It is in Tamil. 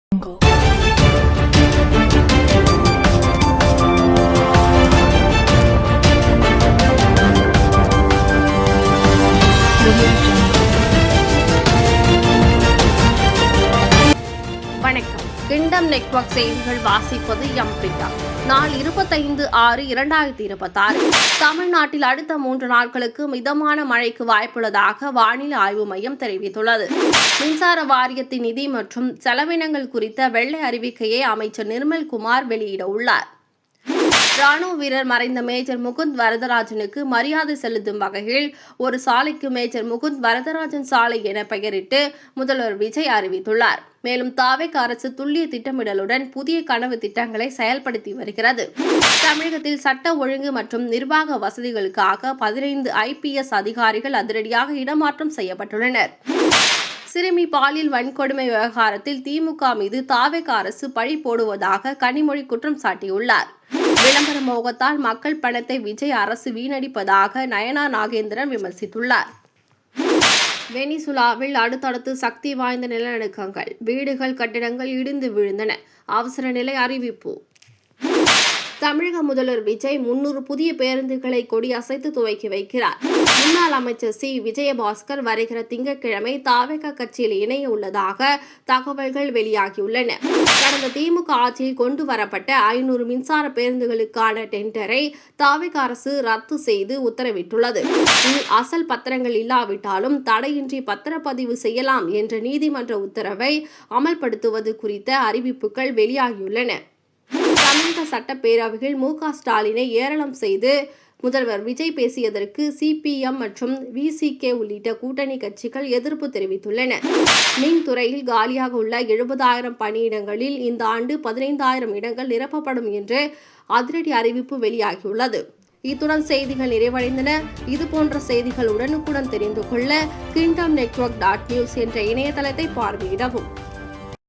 வணக்கம். கிங்டம் நெட்வொர்க் செய்திகள் வாசிப்பது எம் பிரியா. நாள் 25/6/2026. தமிழ்நாட்டில் அடுத்த 3 நாட்களுக்கு மிதமான மழைக்கு வாய்ப்புள்ளதாக வானிலை ஆய்வு மையம் தெரிவித்துள்ளது. மின்சார வாரியத்தின் நிதி மற்றும் செலவினங்கள் குறித்த வெள்ளை அறிவிக்கையை அமைச்சர் நிர்மல்குமார் வெளியிட உள்ளார். ராணுவ வீரர் மறைந்த மேஜர் முகுந்த் வரதராஜனுக்கு மரியாதை செலுத்தும் வகையில் ஒரு சாலைக்கு மேஜர் முகுந்த் வரதராஜன் சாலை என பெயரிட்டு முதல்வர் விஜய் அறிவித்துள்ளார். மேலும் தாவேக அரசு துல்லிய திட்டமிடலுடன் புதிய கனவு திட்டங்களை செயல்படுத்தி வருகிறது. தமிழகத்தில் சட்ட ஒழுங்கு மற்றும் நிர்வாக வசதிகளுக்காக 15 IPS அதிகாரிகள் அதிரடியாக இடமாற்றம் செய்யப்பட்டுள்ளனர். சிறுமி பாலியல் வன்கொடுமை விவகாரத்தில் திமுக மீது தாவேக அரசு பழி போடுவதாக கனிமொழி குற்றம் சாட்டியுள்ளார். விளம்பர மோகத்தால் மக்கள் பணத்தை விஜய் அரசு வீணடிப்பதாக நயனா நாகேந்திரன் விமர்சித்துள்ளார். வெனிசுலாவில் அடுத்தடுத்து சக்தி வாய்ந்த நிலநடுக்கங்கள், வீடுகள் கட்டிடங்கள் இடிந்து விழுந்தன. அவசர நிலை அறிவிப்பு. தமிழக முதல்வர் விஜய் 300 புதிய பேருந்துகளை கொடியசைத்து துவக்கி வைக்கிறார். முன்னாள் அமைச்சர் சி. விஜயபாஸ்கர் வருகிற திங்கட்கிழமை தாவேக கட்சியில் இணைய உள்ளதாக தகவல்கள் வெளியாகியுள்ளன. கடந்த திமுக ஆட்சியில் கொண்டு வரப்பட்ட 500 மின்சார பேருந்துகளுக்கான டெண்டரை தாவேக அரசு ரத்து செய்து உத்தரவிட்டுள்ளது. அசல் பத்திரங்கள் இல்லாவிட்டாலும் தடையின்றி பத்திரப்பதிவு செய்யலாம் என்ற நீதிமன்ற உத்தரவை அமல்படுத்துவது குறித்த அறிவிப்புகள் வெளியாகியுள்ளன. தமிழக சட்டப்பேரவையில் மு.க. ஸ்டாலினை ஏளனம் செய்து முதல்வர் விஜய் பேசியதற்கு CPM மற்றும் VCK உள்ளிட்ட கூட்டணி கட்சிகள் எதிர்ப்பு தெரிவித்துள்ளன. மின்துறையில் காலியாக உள்ள 70,000 பணியிடங்களில் இந்த ஆண்டு 15,000 இடங்கள் நிரப்பப்படும் என்று அதிரடி அறிவிப்பு வெளியாகியுள்ளது. இத்துடன் செய்திகள் நிறைவடைந்தன. இதுபோன்ற செய்திகள் உடனுக்குடன் தெரிந்து கொள்ள kingdomnetwork.news என்ற இணையதளத்தை பார்வையிடவும்.